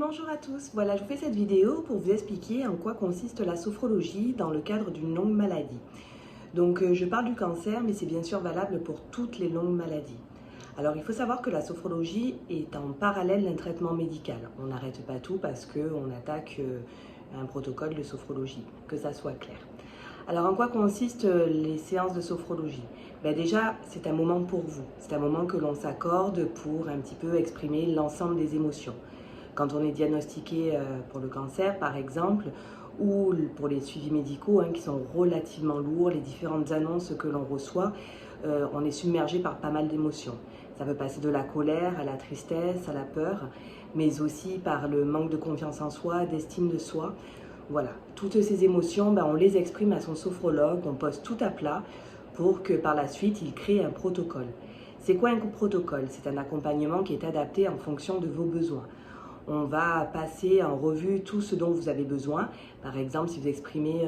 bonjour à tous. Voilà, je vous fais cette vidéo pour vous expliquer en quoi consiste la sophrologie dans le cadre d'une longue maladie. Donc, je parle du cancer, mais c'est bien sûr valable pour toutes les longues maladies. Alors, il faut savoir que la sophrologie est en parallèle d'un traitement médical. On n'arrête pas tout parce qu'on attaque un protocole de sophrologie, que ça soit clair. Alors, en quoi consistent les séances de sophrologie? Déjà, c'est un moment pour vous. C'est un moment que l'on s'accorde pour un petit peu exprimer l'ensemble des émotions. Quand on est diagnostiqué pour le cancer, par exemple, ou pour les suivis médicaux qui sont relativement lourds, les différentes annonces que l'on reçoit, on est submergé par pas mal d'émotions. Ça peut passer de la colère à la tristesse, à la peur, mais aussi par le manque de confiance en soi, d'estime de soi. Voilà, toutes ces émotions, on les exprime à son sophrologue, on pose tout à plat pour que par la suite, il crée un protocole. C'est quoi un protocole? C'est un accompagnement qui est adapté en fonction de vos besoins. On va passer en revue tout ce dont vous avez besoin. Par exemple, si vous exprimez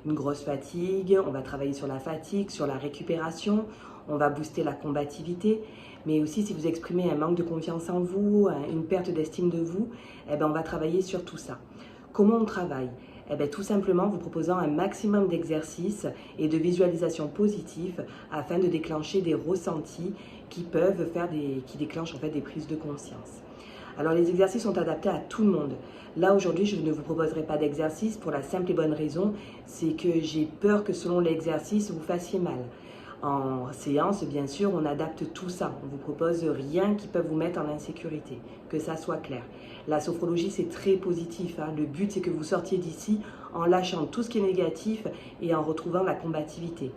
une grosse fatigue, on va travailler sur la fatigue, sur la récupération, on va booster la combativité. Mais aussi, si vous exprimez un manque de confiance en vous, une perte d'estime de vous, on va travailler sur tout ça. Comment on travaille? Tout simplement vous proposant un maximum d'exercices et de visualisations positives afin de déclencher des ressentis qui déclenchent en fait des prises de conscience. Alors les exercices sont adaptés à tout le monde. Là aujourd'hui je ne vous proposerai pas d'exercice pour la simple et bonne raison, c'est que j'ai peur que selon l'exercice vous fassiez mal. En séance, bien sûr, on adapte tout ça. On ne vous propose rien qui peut vous mettre en insécurité, que ça soit clair. La sophrologie, c'est très positif. Le but, c'est que vous sortiez d'ici en lâchant tout ce qui est négatif et en retrouvant la combativité.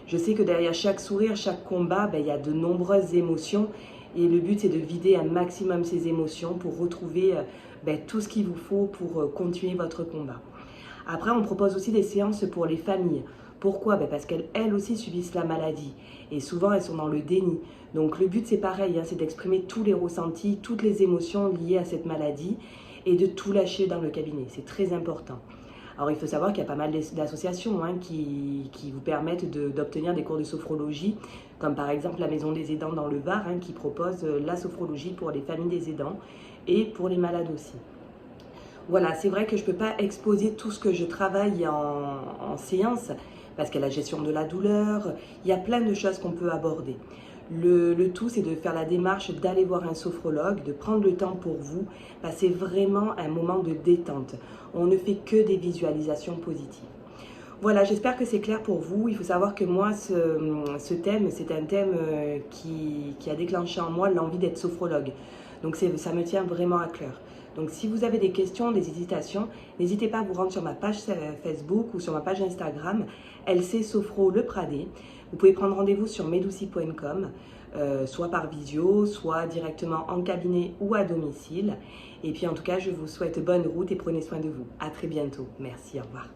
Je sais que derrière chaque sourire, chaque combat, il y a de nombreuses émotions. Et le but, c'est de vider un maximum ces émotions pour retrouver tout ce qu'il vous faut pour continuer votre combat. Après, on propose aussi des séances pour les familles. Pourquoi? Parce qu'elles aussi subissent la maladie et souvent elles sont dans le déni. Donc le but c'est pareil, c'est d'exprimer tous les ressentis, toutes les émotions liées à cette maladie et de tout lâcher dans le cabinet. C'est très important. Alors il faut savoir qu'il y a pas mal d'associations qui vous permettent d'obtenir des cours de sophrologie, comme par exemple la Maison des Aidants dans le Var qui propose la sophrologie pour les familles des aidants et pour les malades aussi. Voilà, c'est vrai que je ne peux pas exposer tout ce que je travaille en séance, parce qu'il y a la gestion de la douleur, il y a plein de choses qu'on peut aborder. Le tout, c'est de faire la démarche d'aller voir un sophrologue, de prendre le temps pour vous, c'est vraiment un moment de détente. On ne fait que des visualisations positives. Voilà, j'espère que c'est clair pour vous. Il faut savoir que moi, ce thème, c'est un thème qui a déclenché en moi l'envie d'être sophrologue. Donc ça me tient vraiment à cœur. Donc si vous avez des questions, des hésitations, n'hésitez pas à vous rendre sur ma page Facebook ou sur ma page Instagram, LC Sophro Le Pradé. Vous pouvez prendre rendez-vous sur medoussi.com, soit par visio, soit directement en cabinet ou à domicile. Et puis en tout cas, je vous souhaite bonne route et prenez soin de vous. À très bientôt. Merci, au revoir.